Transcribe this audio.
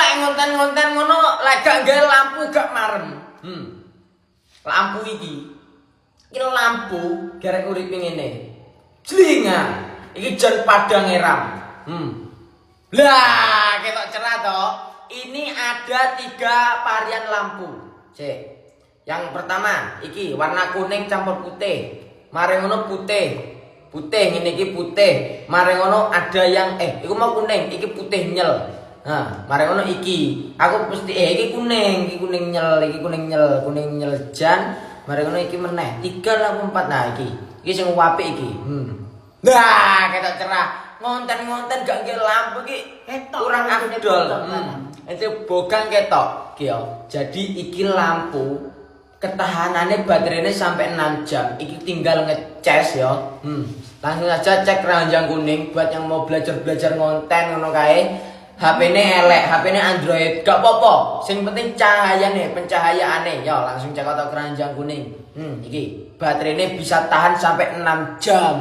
lek ngonten-ngonten ngono lek gak nggawe lampu gak marem. Lampu iki lampu garek uripe ngene. Jlingan. Iki jan padang eram. Lah, ketok cerah toh. Ini ada 3 varian lampu. Cek. Yang pertama, iki warna kuning campur putih. Mari ngono putih. Putih ngene iki putih. Mari ngono ada yang iku mau kuning, iki putih nyel. Nah, mari ngono iki. Aku mesti iki kuning nyel, iki kuning nyel jan. Mari ngono iki meneh. 3 lampu 4. Nah, iki. Iki sing apik iki. Nah, ketok cerah. Ngonten-ngonten gak nggawe lampu iki kurang afdol. Ente bogang ketok iki yo. Jadi iki lampu ketahanannya baterainya sampai 6 jam. Iki tinggal ngecas yo. Langsung aja cek keranjang kuning buat yang mau belajar ngonten ngono kae. HP-ne elek, HP-ne Android, gak apa-apa. Sing penting cahayane, pencahayaane. Yo langsung cek keranjang kuning. Iki baterainya bisa tahan sampai 6 jam.